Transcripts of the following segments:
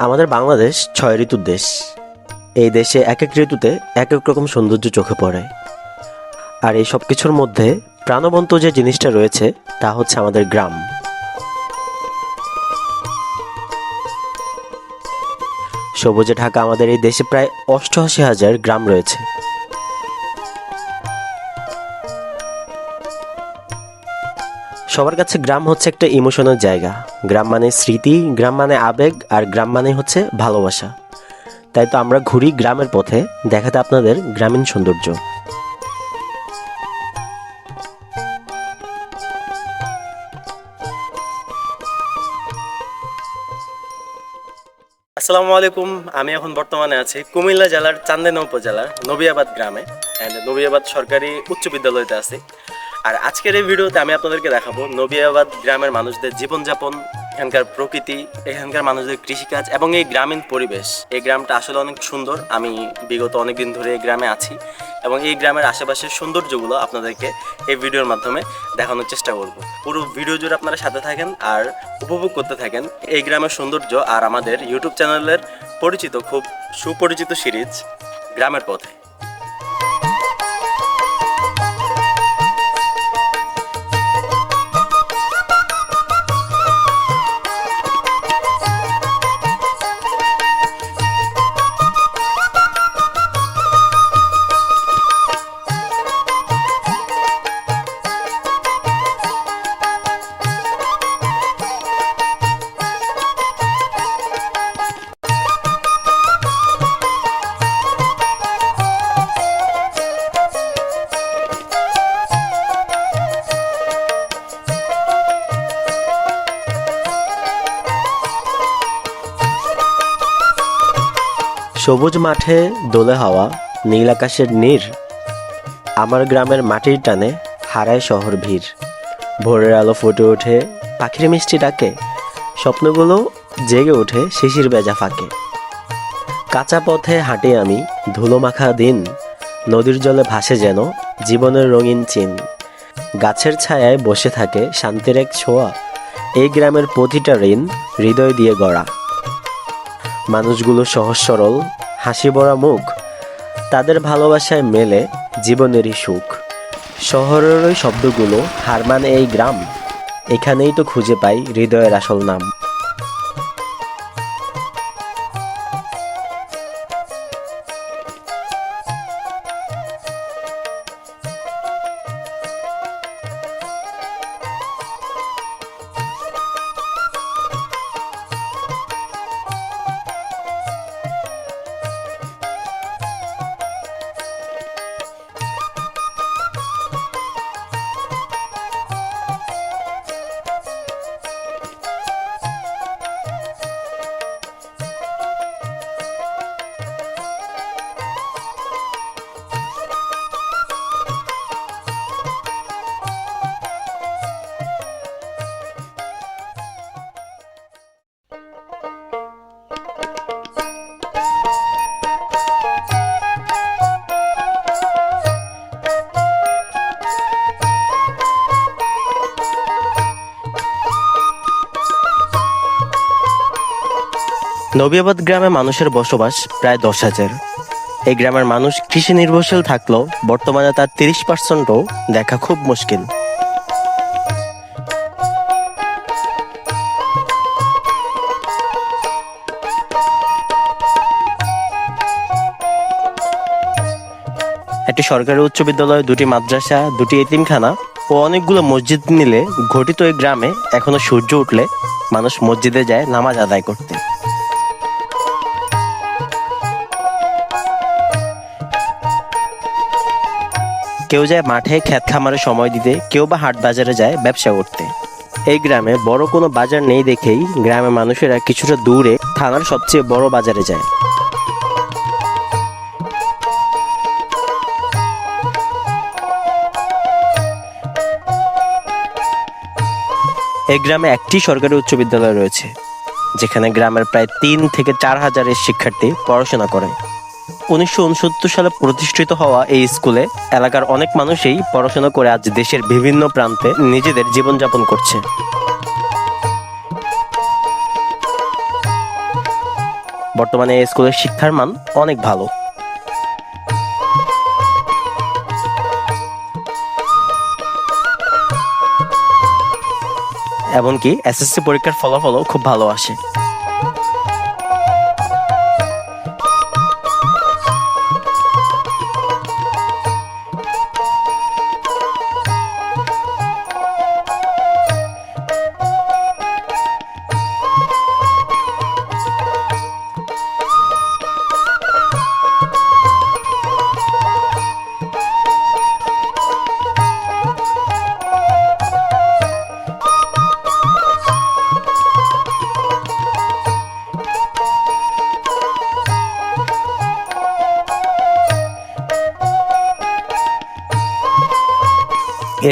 আমাদের বাংলাদেশ ৬ ঋতুর দেশ। এই দেশে এক এক ঋতুতে এক এক রকম সৌন্দর্য চোখে পড়ে। আর এই সব কিছুর মধ্যে প্রাণবন্ত যে জিনিসটা রয়েছে তা হচ্ছে আমাদের গ্রাম। সবুজে ঢাকা আমাদের এই দেশে প্রায় ৮৮,০০০ গ্রাম রয়েছে। সবার কাছে গ্রাম হচ্ছে একটা ইমোশনাল জায়গা। গ্রাম মানে স্মৃতি, গ্রাম মানে আবেগ, আর গ্রাম মানে হচ্ছে ভালোবাসা। তাই তো আমরা ঘুরি গ্রামের পথে, দেখাতে আপনাদের গ্রামীণ সৌন্দর্য। আসসালামু আলাইকুম। আমি এখন বর্তমানে আছি কুমিল্লা জেলার চান্দিনা উপজেলার নবিয়াবাদ গ্রামে, অ্যান্ড নবিয়াবাদ সরকারি উচ্চ বিদ্যালয়তে আছি। আর আজকের এই ভিডিওতে আমি আপনাদেরকে দেখাবো নবিয়াবাদ গ্রামের মানুষদের জীবনযাপন, এখানকার প্রকৃতি, এখানকার মানুষদের কৃষিকাজ এবং এই গ্রামীণ পরিবেশ। এই গ্রামটা আসলে অনেক সুন্দর। আমি বিগত অনেক দিন ধরে এই গ্রামে আছি এবং এই গ্রামের আশেপাশের সৌন্দর্যগুলো আপনাদেরকে এই ভিডিওর মাধ্যমে দেখানোর চেষ্টা করব। পুরো ভিডিও জুড়ে আপনারা সাথে থাকেন আর উপভোগ করতে থাকেন এই গ্রামের সৌন্দর্য আর আমাদের ইউটিউব চ্যানেলের পরিচিত, খুব সুপরিচিত সিরিজ গ্রামের পথে। সবুজ মাঠে দোলে হাওয়া, নীল আকাশের নীড়, আমার গ্রামের মাটির টানে হারায় শহর ভিড়। ভোরের আলো ফুটে ওঠে, পাখির মিষ্টি ডাকে, স্বপ্নগুলো জেগে ওঠে শিশির ভেজা ফাঁকে। কাঁচা পথে হাঁটি আমি, ধুলো মাখা দিন, নদীর জলে ভাসে যেন জীবনের রঙিন চিন। গাছের ছায়ায় বসে থাকে শান্তির এক ছোঁয়া, এই গ্রামের প্রতিটা ঋণ হৃদয় দিয়ে গড়া। মানুষগুলো সহজ সরল, হাসি ভরা মুখ, তাদের ভালোবাসায় মেলে জীবনেরই সুখ। শহরের ওই শব্দগুলো হার মানে এই গ্রাম, এখানেই তো খুঁজে পাই হৃদয়ের আসল নাম। নবিয়াবাদ গ্রামে মানুষের বসবাস প্রায় ১০,০০০। এই গ্রামের মানুষ কৃষি নির্ভরশীল থাকলেও বর্তমানে তার ৩০%ও দেখা খুব মুশকিল। একটি সরকারি উচ্চ বিদ্যালয়, ২টি মাদ্রাসা, ২টি এতিমখানা ও অনেকগুলো মসজিদ মিলে গঠিত এই গ্রামে এখনো সূর্য উঠলে মানুষ মসজিদে যায় নামাজ আদায় করতে। কেউ যায় মাঠে ক্ষেত খামারে সময় দিতে, কেউ বা হাট বাজারে যায় ব্যবসা করতে। এই গ্রামে বড় কোনো বাজার নেই দেখেই গ্রামের মানুষেরা কিছুটা দূরে থানার সবচেয়ে বড় বাজারে যায়। এই গ্রামে একটি সরকারি উচ্চ বিদ্যালয় রয়েছে, যেখানে গ্রামের প্রায় ৩ থেকে ৪ হাজারের শিক্ষার্থী পড়াশোনা করে। ১৯৬৯ সালে প্রতিষ্ঠিত হওয়া এই স্কুলে এলাকার অনেক মানুষই পড়াশোনা করে আজ দেশের বিভিন্ন প্রান্তে নিজেদের জীবনযাপন করছে। বর্তমানে এই স্কুলের শিক্ষার মান অনেক ভালো। এমনকি এসএসসি পরীক্ষার ফলাফলও খুব ভালো আসে।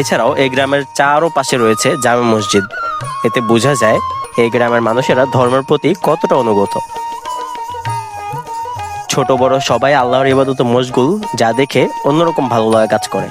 এছাড়াও এই গ্রামের চারও পাশে রয়েছে জামে মসজিদ। এতে বোঝা যায় এই গ্রামের মানুষেরা ধর্মের প্রতি কতটা অনুগত। ছোট বড় সবাই আল্লাহর ইবাদতে মশগুল, যা দেখে অন্যরকম ভালো লাগা কাজ করে।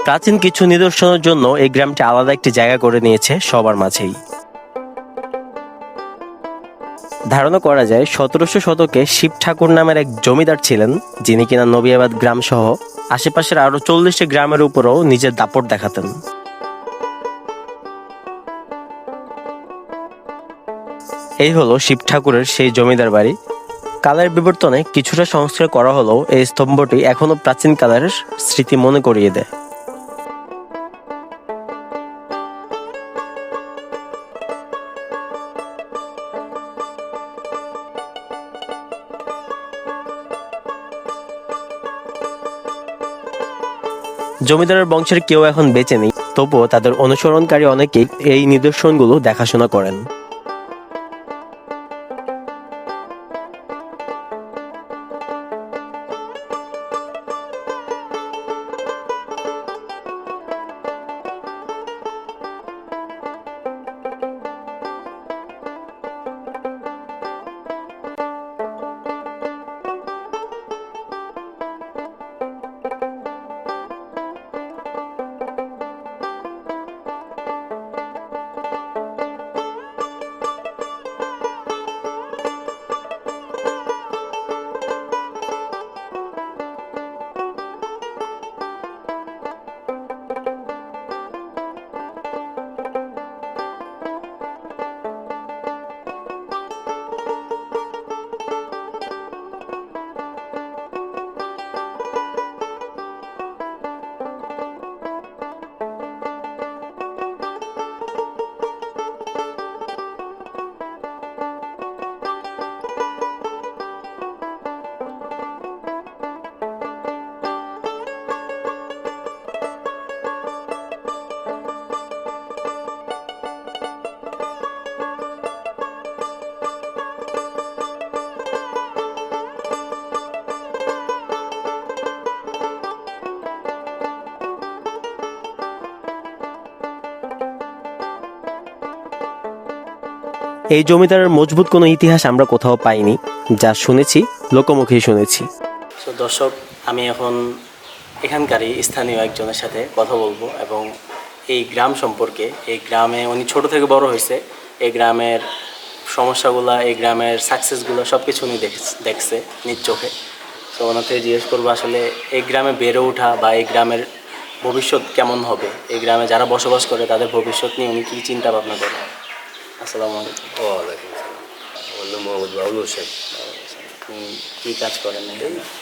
প্রাচীন কিছু নিদর্শনের জন্য এই গ্রামটি আলাদা একটি জায়গা করে নিয়েছে সবার মাঝেই। ধারণা করা যায় 1700 শতকে শিব ঠাকুর নামের এক জমিদার ছিলেন, যিনি কিনা নবিয়াবাদ গ্রাম সহ আশেপাশের আরো 40টি গ্রামের উপরও নিজের দাপট দেখাতেন। এই হলো শিব ঠাকুরের সেই জমিদার বাড়ি। কালের বিবর্তনে কিছুটা সংস্কার করা হলেও এই স্তম্ভটি এখনো প্রাচীন কালের স্মৃতি মনে করিয়ে দেয়। জমিদারের বংশের কেউ এখন বেঁচে নেই, তবুও তাদের অনুসরণকারী অনেকেই এই নিদর্শনগুলো দেখাশোনা করেন। এই জমিদারের মজবুত কোনো ইতিহাস আমরা কোথাও পাইনি, যা শুনেছি লোকমুখেই শুনেছি। তো দর্শক, আমি এখন এখানকারই স্থানীয় একজনের সাথে কথা বলবো এবং এই গ্রাম সম্পর্কে, এই গ্রামে উনি ছোট থেকে বড় হয়েছে, এই গ্রামের সমস্যাগুলো, এই গ্রামের সাকসেসগুলো সব কিছু উনি দেখছে নিজ চোখে। তো ওনার থেকে জিজ্ঞেস করবো আসলে এই গ্রামে বেড়ে ওঠা বা এই গ্রামের ভবিষ্যৎ কেমন হবে, এই গ্রামে যারা বসবাস করে তাদের ভবিষ্যৎ নিয়ে উনি কী চিন্তা ভাবনা করেন। আসসালামু আলাইকুম। ওয়ালাইকুম সালাম। আমার নাম মোহাম্মদ বাউল হোসেন। কী কাজ করেন?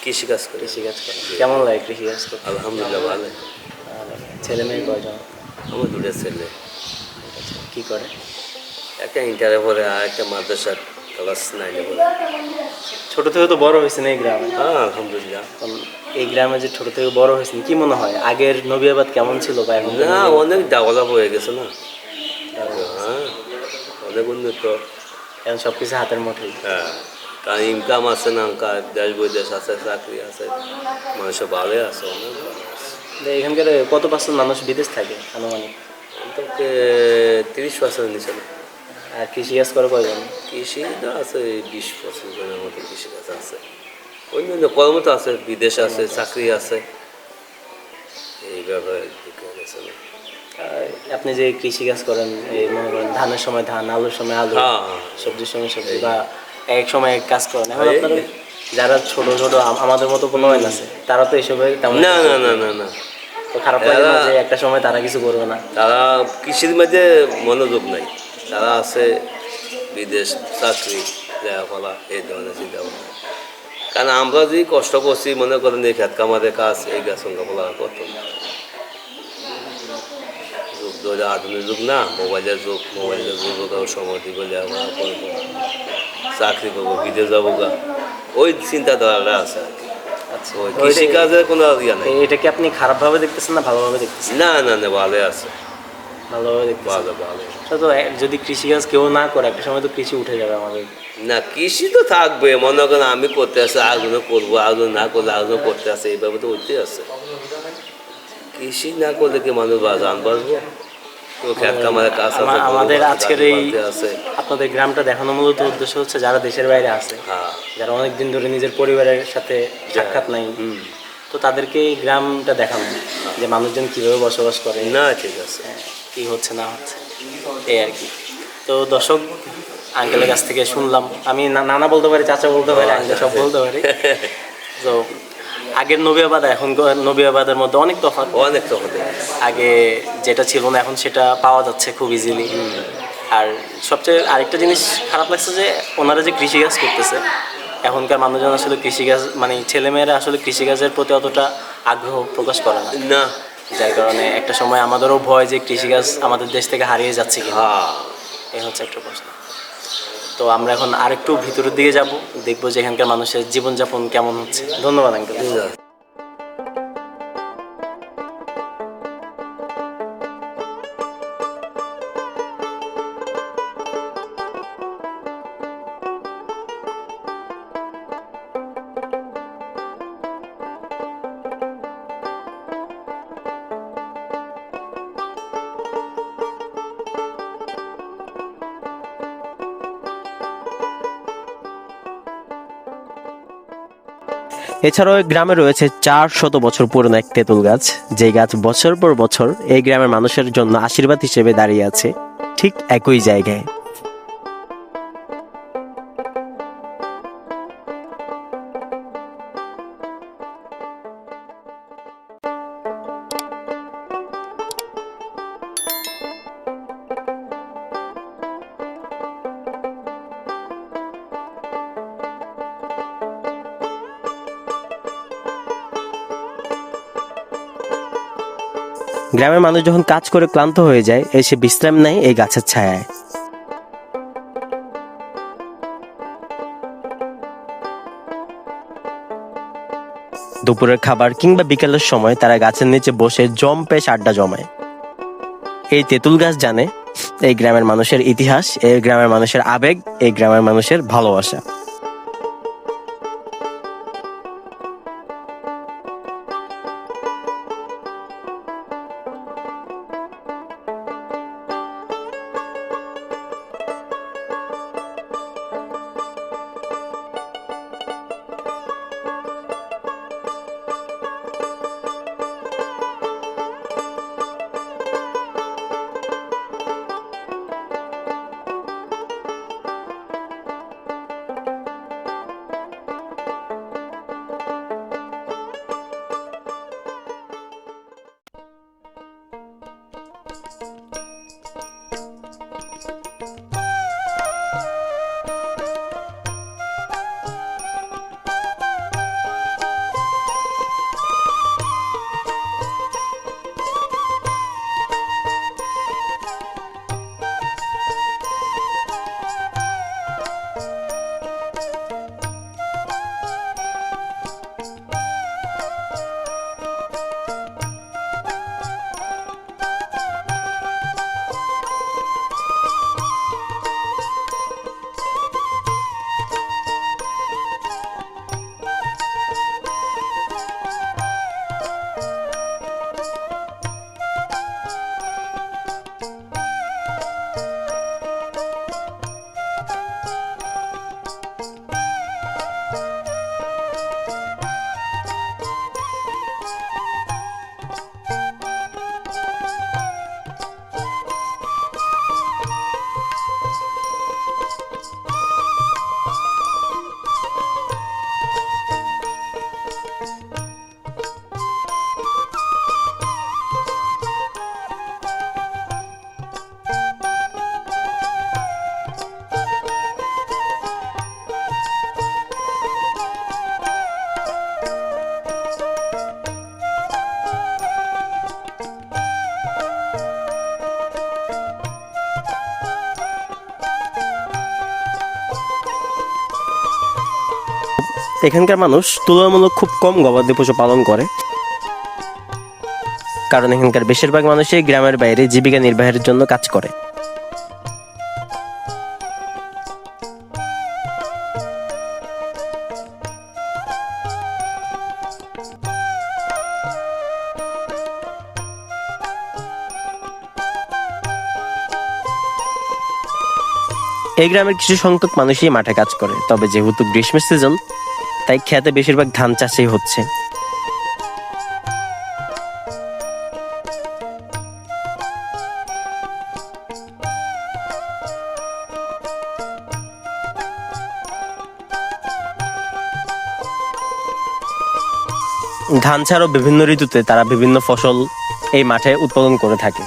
কৃষিকাজ করি। কৃষিকাজ করেন, কেমন লাগে কৃষিকাজ করতে? আলহামদুলিল্লাহ ভালো। ছেলে মেয়ে কয়জন? আমার দুটো ছেলে। কী করে? একটা ইন্টারে পড়ে আর একটা মাদ্রাসার ক্লাস 9-এ পড়ে। ছোটো থেকে তো বড় হয়েছে না এই গ্রামে? হ্যাঁ আলহামদুলিল্লাহ। এই গ্রামে যে ছোট থেকে বড় হয়েছেন, কি মনে হয় আগের নবীয়াবাদ কেমন ছিল বা এখন না, অনেক ডেভেলপ হয়ে গেছে না। হ্যাঁ, অনেক উন্নত। এখন সব কিছু হাতের মুঠোয়। হ্যাঁ, কারণ ইনকাম আছে না, দেশ বৈদেশ আছে, চাকরি আছে, মানুষ ভালোই আছে, অনেক ভালো আছে। তো এখানকার কত পার্সেন্ট মানুষ বিদেশ থাকে আনুমানিক? অন্তত 30% নিচে না। আর কৃষিকাজ করে কয়জন? কৃষি তো আছে 20% মতো কৃষিকাজ আছে, অন্যান্য কর্ম তো আছে, বিদেশ আছে, চাকরি আছে, এইভাবে গেছে না। আপনি যে কৃষিকাজ করেন, এই মনে করেন ধানের সময় ধান, আলুর সময় আলু, হ্যাঁ, হ্যাঁ। সবজির সময় সবজি, বা এক সময় এক কাজ করেন। এখন এই- আপনারা যারা ছোট ছোট আমাদের মতো প্রণয়ন আছে, তারা তো এসবে তেমন না একটা না যোগ না নেই। না না, তো খারাপ লাগে না এরা- যে একটা সময় তারা কিছু করবে না? তারা কৃষির মধ্যে মনোযোগ নাই, তারা আছে বিদেশ, চাকরি, লেখাপড়া, এই ধরনের চিন্তা ভাবনা। কারণ আমরা যদি কষ্ট করছি, মনে করেন এই খেত কামাদের কাজ, এই গাছ সঙ্গাপলা করতো না। যুগ ধরে আধুনিক যুগ না, মোবাইলের যুগ, মোবাইলের যুগ সময় দিব, লেখাপড়া করবো, চাকরি করবো, বিদেশ যাবো গা, ওই চিন্তাধারাটা আছে আর কি। আচ্ছা, ওই কৃষিকাজের কোনো ইয়ে নাই। এটা কি আপনি খারাপভাবে দেখতেছেন না ভালোভাবে দেখতেছেন? না না না, ভালো আছে, ভালোভাবে দেখতেছেন। ভালো ভালো। তো যদি কৃষিকাজ কেউ না করে, একটা সময় তো কৃষি উঠে যাবে আমাদের। না, কৃষি তো থাকবে, মনে করেন আমি করতে আসে আগুনও করবো, আগুন না করলে আগুনও করতে আসে, এইভাবে তো উঠতে আছে। কৃষি না করলে কি মানুষ জান বাঁচবো? তো খেত কামারের কাজ আছে, গরু আমাদের আছে, আজকের গাভী এই পালতে আছে। আপনাদের গ্রামটা দেখানোর মূলত উদ্দেশ্য হচ্ছে যারা দেশের বাইরে আছে, হ্যাঁ, যারা অনেক দিন ধরে নিজের পরিবারের সাথে সাক্ষাৎ নাই, তো তাদেরকে এই গ্রামটা দেখানো, যে মানুষজন কীভাবে বসবাস করে, না ঠিক আছে। কি হচ্ছে না হচ্ছে, এই আর কি। তো দর্শক, আঙ্কেলের কাছ থেকে শুনলাম, আমি নানা বলতে পারি, চাচা বলতে পারি, আঙ্কেল সব বলতে পারি। তো আগের নবীয়াবাদ এখন নবীয়াবাদের মধ্যে অনেক তফাৎ। অনেক তো হতে আগে যেটা ছিল না এখন সেটা পাওয়া যাচ্ছে খুব ইজিলি। আর সবচেয়ে আরেকটা জিনিস খারাপ লাগছে যে ওনারা যে কৃষিকাজ করতেছে, এখনকার মানুষজন আসলে কৃষিকাজ মানে ছেলেমেয়েরা আসলে কৃষিকাজের প্রতি অতটা আগ্রহ প্রকাশ করে না, না। যার কারণে একটা সময় আমাদেরও ভয় যে কৃষিকাজ আমাদের দেশ থেকে হারিয়ে যাচ্ছে কি। হ্যাঁ, এই হচ্ছে একটা প্রশ্ন। তো আমরা এখন আরেকটু ভিতরের দিকে যাব, দেখবো যে এখানকার মানুষের জীবনযাপন কেমন হচ্ছে। ধন্যবাদ আঙ্কেল। ঠিক আছে। এছাড়াও এই গ্রামে রয়েছে 400 বছর পুরনো এক তেঁতুল গাছ, যে গাছ বছর পর বছর এই গ্রামের মানুষের জন্য আশীর্বাদ হিসেবে দাঁড়িয়ে আছে ঠিক একই জায়গায়। গ্রামের মানুষ যখন কাজ করে ক্লান্ত হয়ে যায়, এসে বিশ্রাম নেয় এই গাছের ছায়ায়। দুপুরের খাবার কিংবা বিকেলের সময় তারা গাছের নিচে বসে জম্পেশ আড্ডা জমায়। এই তেঁতুল গাছ জানে এই গ্রামের মানুষের ইতিহাস, এই গ্রামের মানুষের আবেগ, এই গ্রামের মানুষের ভালোবাসা। এখানকার মানুষ তুলনামূলক খুব কম গবাদি পশু পালন করে, কারণ এখানকার বেশিরভাগ মানুষই গ্রামের বাইরে জীবিকা নির্বাহের জন্য কাজ করে। এই গ্রামের কিছু সংখ্যক মানুষই মাঠে কাজ করে, তবে যেহেতু গ্রীষ্মের সিজন তাই খেতে বেশিরভাগ ধান চাষই হচ্ছে। ধান ছাড়াও বিভিন্ন ঋতুতে তারা বিভিন্ন ফসল এই মাঠে উৎপাদন করে থাকে।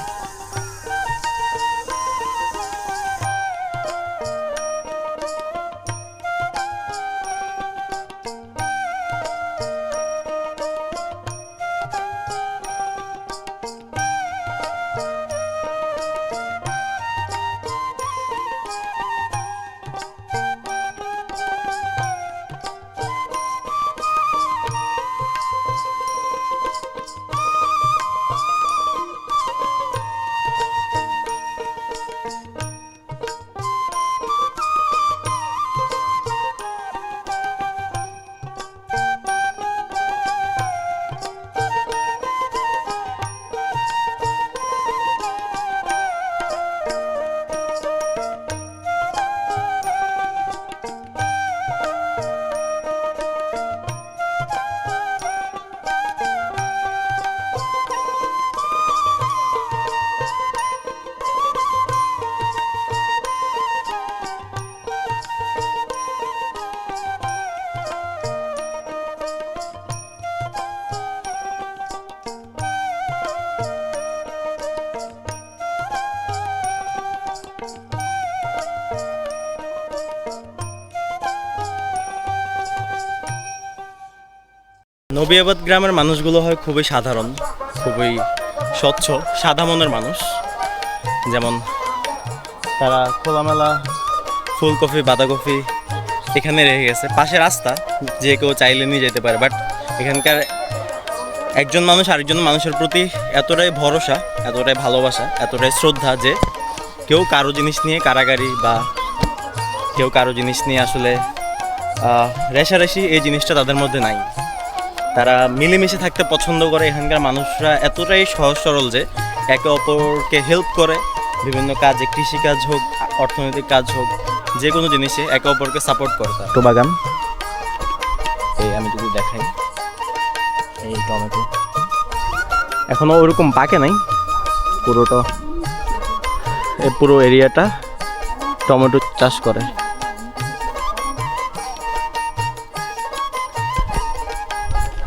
নবিয়াবাদ গ্রামের মানুষগুলো হয় খুবই সাধারণ, খুবই স্বচ্ছ, সাদা মনের মানুষ। যেমন তারা খোলামেলা ফুলকপি বাঁধাকপি এখানে রেখে গেছে, পাশে রাস্তা, যে কেউ চাইলে নিয়ে যেতে পারে। বাট এখানকার একজন মানুষ আরেকজন মানুষের প্রতি এতটাই ভরসা, এতটাই ভালোবাসা, এতটাই শ্রদ্ধা যে কেউ কারো জিনিস নিয়ে কারাগারি বা কেউ কারো জিনিস নিয়ে আসলে রেষারেষি এই জিনিসটা তাদের মধ্যে নাই। তারা মিলেমিশে থাকতে পছন্দ করে। এখানকার মানুষরা এতটাই সহজ সরল যে একে অপরকে হেল্প করে বিভিন্ন কাজে, কৃষিকাজ হোক, অর্থনৈতিক কাজ হোক, যে কোনো জিনিসে একে অপরকে সাপোর্ট করে। টমেটো বাগান, এই আমি যদি দেখাই, এই টমেটো এখনও ওরকম পাকে নাই, পুরোটা এই পুরো এরিয়াটা টমেটো চাষ করে।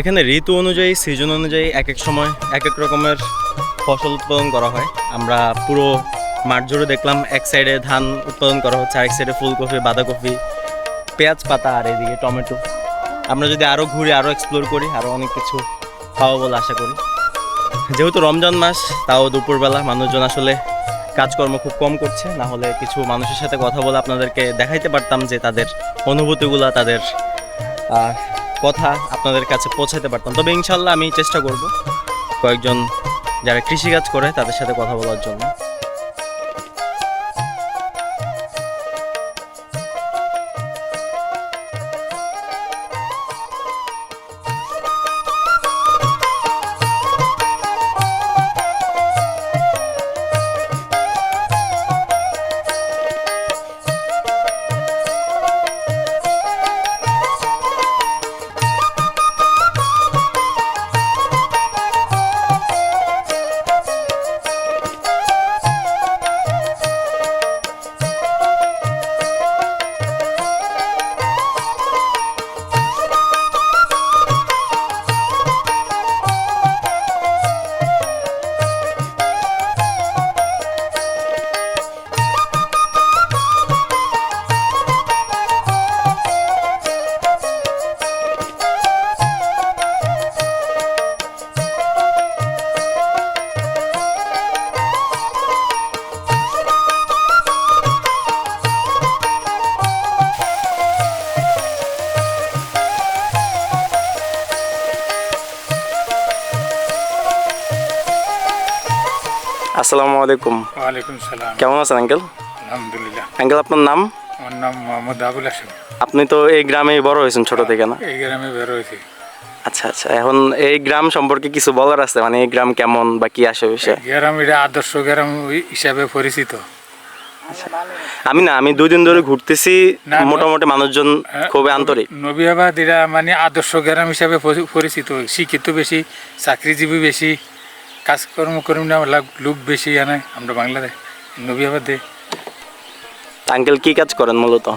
এখানে ঋতু অনুযায়ী, সিজন অনুযায়ী এক এক সময় এক এক রকমের ফসল উৎপাদন করা হয়। আমরা পুরো মাঠ জুড়ে দেখলাম এক সাইডে ধান উৎপাদন করা হচ্ছে, আরেক সাইডে ফুলকপি বাঁধাকপি পেঁয়াজ পাতা, আর এদিকে টমেটো। আমরা যদি আরও ঘুরি, আরও এক্সপ্লোর করি, আরও অনেক কিছু পাবো বলে আশা করি। যেহেতু রমজান মাস, তাও দুপুরবেলা মানুষজন আসলে কাজকর্ম খুব কম করছে, না হলে কিছু মানুষের সাথে কথা বলে আপনাদেরকে দেখাইতে পারতাম যে তাদের অনুভূতিগুলো, তাদের কথা আপনাদের কাছে পৌঁছাতে পারতাম। তবে ইনশাল্লাহ আমি চেষ্টা করব কয়েকজন যারা কৃষিকাজ করে তাদের সাথে কথা বলার জন্য। আসসালামু আলাইকুম। ওয়ালাইকুম সালাম। কেমন আছেন আঙ্কেল? আলহামদুলিল্লাহ। আঙ্কেল আপনার নাম? আমার নাম মোহাম্মদ আবুল হাসেম। আপনি তো এই গ্রামেই বড় হয়েছেন ছোট থেকে না? এই গ্রামে বের হয়েছি। আচ্ছা আচ্ছা, এখন এই গ্রাম সম্পর্কে কিছু বলার আছে, মানে এই গ্রাম কেমন বা কি আসে বিষয়? গ্রাম এটা আদর্শ গ্রাম হিসাবে পরিচিত। আমি 2 দিন ধরে ঘুরতেছি, না, মোটামুটি মানুষজন খুবই আন্তরিক। নবিয়াবাদ এটা মানে আদর্শ গ্রাম হিসাবে পরিচিত। শিক্ষিত বেশি, চাকরিজীবী বেশি, কাজকর্ম করি না লোক বেশি আনে আমরা বাংলাদেশ নবিয়াবাদে। আঙ্কেল কি কাজ করেন মূলত?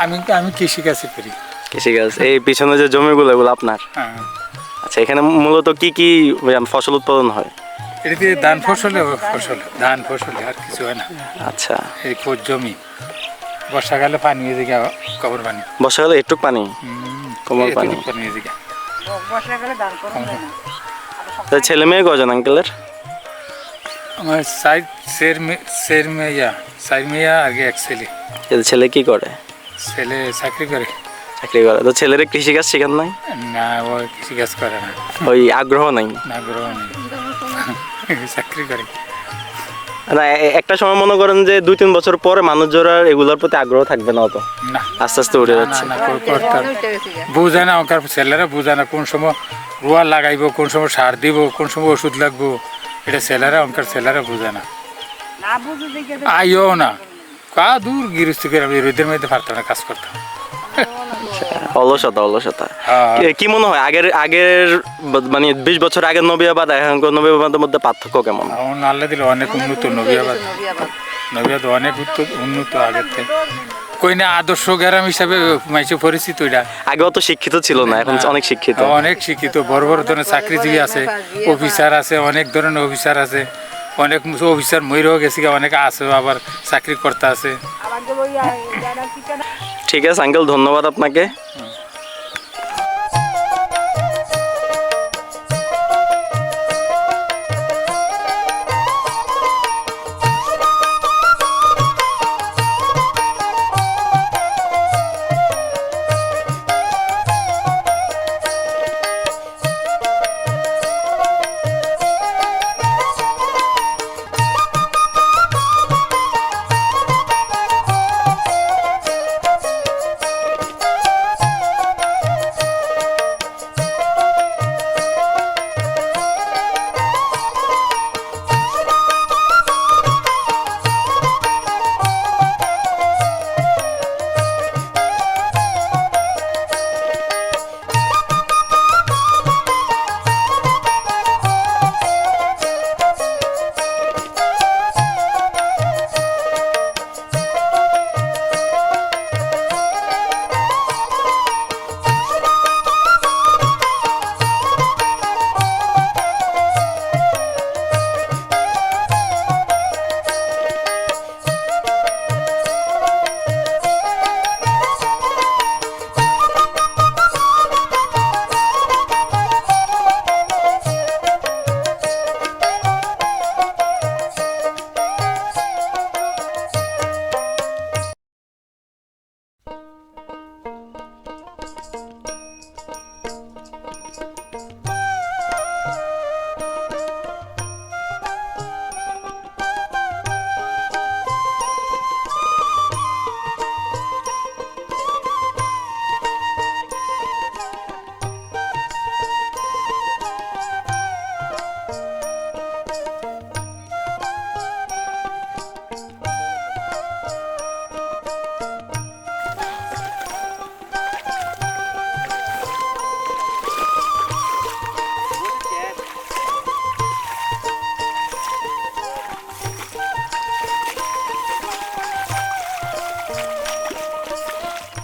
আমি আমি কৃষিকাজ করি। কৃষিকাজ। এই পিছনে যে জমিগুলো এগুলো আপনার? হ্যাঁ, আচ্ছা, এখানে মূলত কি কি ফসল উৎপাদন হয়? এটাতে ধান ফসল আর কিছু হয় না। আচ্ছা, এই জমি বর্ষাকালে পানি হয়ে যায়, কবর পানি। বর্ষাকালে একটু পানি, কোমল পানি। এতটুকু পানি হয়ে যায়। তা ছেলে মেয়ে কজন আঙ্কেলের? আমার চার মেয়া আগে এক ছেলে। ছেলে কি করে? ছেলে চাকরি করে। চাকরি করে। তো ছেলের কৃষিকাজ শেখান নাই? না, ও কৃষিকাজ করে না, ওই আগ্রহ নাই? না গ্রহ নেই, চাকরি করে। না, একটা সময় মনে করেন যে 2-3 বছর পরে মানুষজনের এগুলোর প্রতি আগ্রহ থাকবে না, অত না, আস্তে আস্তে উঠে যাচ্ছে। বুঝে না, ওখানে ছেলেরা বুঝে না কোন সময় রোয়া লাগাইব, কোন সময় সার দিব, কোন সময় ওষুধ লাগবো, এটা ছেলেরা বুঝে না। আইও না, দূর গৃহস্থ করে আমি রোদের মধ্যে পারতাম না কাজ করতাম। অলসতা। কি মনে হয় আগের মানে 20 বছর আগের নবিয়াবাদ এখনকার নবিয়াবাদের মধ্যে পার্থক্য কেমন? এখন আল্লাহ দিলে অনেক উন্নত নবিয়াবাদ অনেক উন্নত আগের থেকে। কই না আদর্শ গ্রাম হিসাবে মাইসে পরিচিত। এটা আগে অত শিক্ষিত ছিল না, এখন অনেক শিক্ষিত। অনেক শিক্ষিত, বড় বড় ধরনের চাকরিজীবী আছে, অফিসার আছে, অনেক ধরনের অফিসার আছে, অনেক অফিসার ময়ূরও গেছে, অনেকে আছে আবার চাকরি করতে আছে। ঠিক আছে আঙ্কেল, ধন্যবাদ আপনাকে।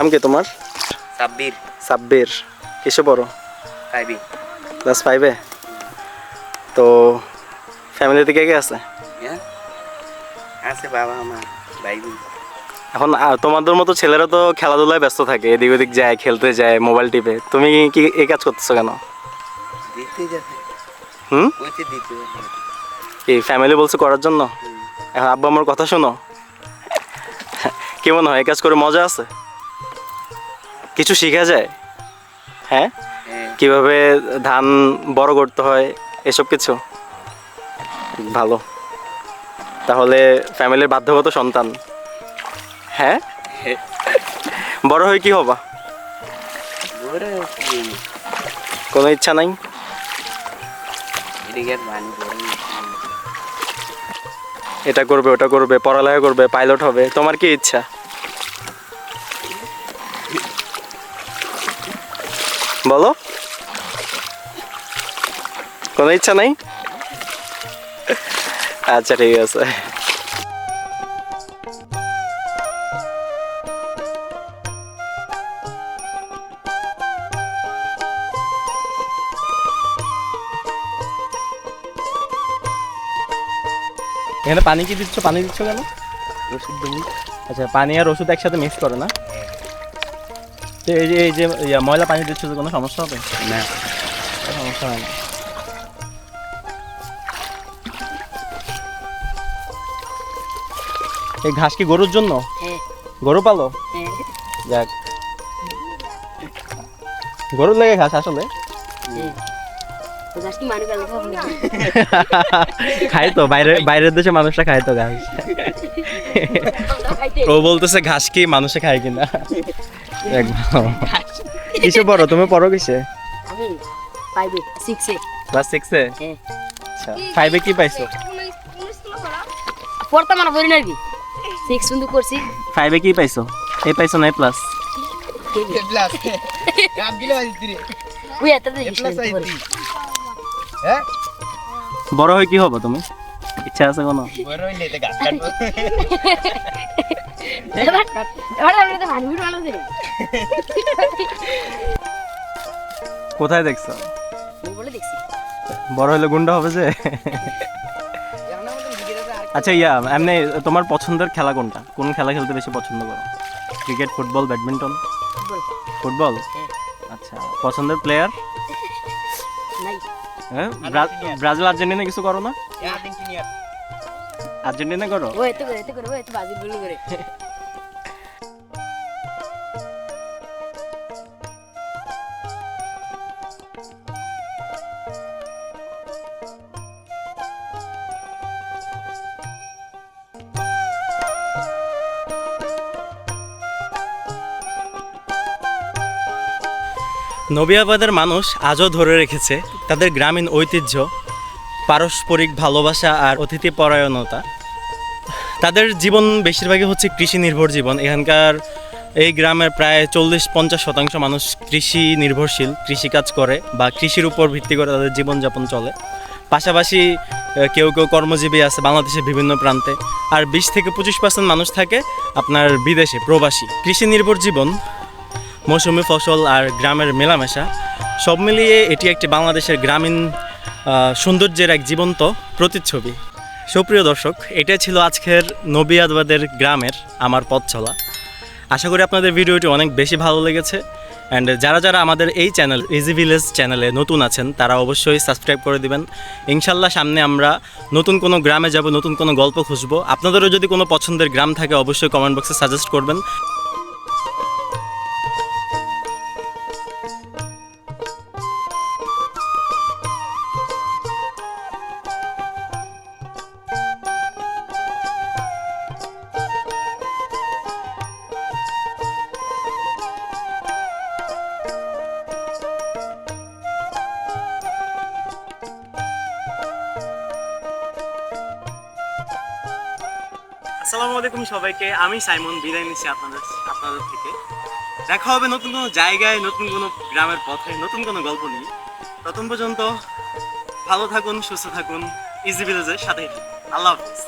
নাম কি তোমার? সাব্বির। কিসে পড়ো? ক্লাস 5-এ। তো ফ্যামিলিতে কে কে আছে? আছে বাবা মা ভাই বোন। এখন তোমাদের মতো ছেলেরা তো খেলাধুলায় ব্যস্ত থাকে, এদিক ওদিক যায়, খেলতে যায়, মোবাইল টিপে। তুমি কি এই কাজ করতেছো কেন? দিতে যাবে, ওইতে দিতে যাবে। এই ফ্যামিলি বলছে করার জন্য? এখন আব্বু আমার কথা শোনো। কি মনে হয় এই কাজ করে মজা আছে? কিছু শেখা যায়? হ্যাঁ, কিভাবে ধান বড় করতে হয় এসব কিছু? ভালো। তাহলে ফ্যামিলির বাধ্যগত সন্তান। হ্যাঁ, বড় হয়ে কি হবা? ওরে কি কোনো ইচ্ছা নাই? এদিকে পানি পড়ে এটা করবে, ওটা করবে, পড়ালেখা করবে, পাইলট হবে, তোমার কি ইচ্ছা? বলো, কোনো ইচ্ছা নাই? আচ্ছা ঠিক আছে। এখানে পানি কি দিচ্ছ? পানি দিচ্ছ কেন? ওষুধ দেবো আচ্ছা, পানি আর ওষুধ একসাথে মিক্স করে না? তো এই যে ময়লা পানি দিচ্ছ, তো কোনো সমস্যা হবে না। সমস্যা হয় না। এই ঘাস কি গরুর জন্য? গরু পালো? যাক, গরুর লেগে ঘাস আসলে খাই তো, বাইরের দেশে মানুষরা খায় তো ঘাস। ও বলতেছে ঘাস কি মানুষে খায় কিনা। কিসে পড়ো তুমি? পড়ো কিসে? ক্লাস 6-এ? আচ্ছা, 5-এ কি পাইছো? পড়তাম না, পড়ি না আর কি 6 পর্যন্ত করছি। 5-এ কি পাইছো? এ পাইছো না এ প্লাস? ওই এত বড় হয়ে কি হবে তুমি? ইচ্ছা আছে কোনো? বড় হইলে তো গাছ কাটবো। এবার আমি তো ভানি ভিডিও বানাচ্ছি। কোথায় দেখছো? বলে দেখছি বড় হলে গুন্ডা হবে যে। আচ্ছা এমনি তোমার পছন্দের খেলা কোনটা? কোন খেলা খেলতে বেশি পছন্দ করো? Cricket, football, badminton? ফুটবল। আচ্ছা, পছন্দের প্লেয়ার? নাই হ্যাঁ, ব্রাজিল, আর্জেন্টিনা কিছু করো না? আর্জেন্টিনা করো? ও এত করে ও এত বাজি বলি করে। নবিয়াবাদের মানুষ আজও ধরে রেখেছে তাদের গ্রামীণ ঐতিহ্য, পারস্পরিক ভালোবাসা আর অতিথি পরায়ণতা। তাদের জীবন বেশিরভাগই হচ্ছে কৃষি নির্ভর জীবন। এখানকার এই গ্রামের প্রায় 40-50% মানুষ কৃষি নির্ভরশীল, কৃষিকাজ করে বা কৃষির উপর ভিত্তি করে তাদের জীবনযাপন চলে। পাশাপাশি কেউ কেউ কর্মজীবী আছে বাংলাদেশের বিভিন্ন প্রান্তে, আর 20-25% মানুষ থাকে আপনার বিদেশে, প্রবাসী। কৃষি নির্ভর জীবন, মৌসুমি ফসল আর গ্রামের মেলামেশা, সব মিলিয়ে এটি একটি বাংলাদেশের গ্রামীণ সৌন্দর্যের এক জীবন্ত প্রতিচ্ছবি। সুপ্রিয় দর্শক, এটাই ছিল আজকের নবিয়াবাদের গ্রামের আমার পথ চলা। আশা করি আপনাদের ভিডিওটি অনেক বেশি ভালো লেগেছে। অ্যান্ড যারা যারা আমাদের এই চ্যানেল ইজি ভিলেজ চ্যানেলে নতুন আছেন তারা অবশ্যই সাবস্ক্রাইব করে দিবেন। ইনশাল্লাহ সামনে আমরা নতুন কোনো গ্রামে যাব, নতুন কোনো গল্প খুঁজবো। আপনাদেরও যদি কোনো পছন্দের গ্রাম থাকে অবশ্যই কমেন্ট বক্সে সাজেস্ট করবেন। আসসালামু আলাইকুম সবাইকে, আমি সাইমন বিদায় নিচ্ছি আপনাদের থেকে। দেখা হবে নতুন কোনো জায়গায়, নতুন কোনো গ্রামের পথে, নতুন কোনো গল্প নিয়ে। ততক্ষণ পর্যন্ত ভালো থাকুন, সুস্থ থাকুন, ইজি ভিলেজের সাথেই থাকুন। আল্লাহ হাফিজ।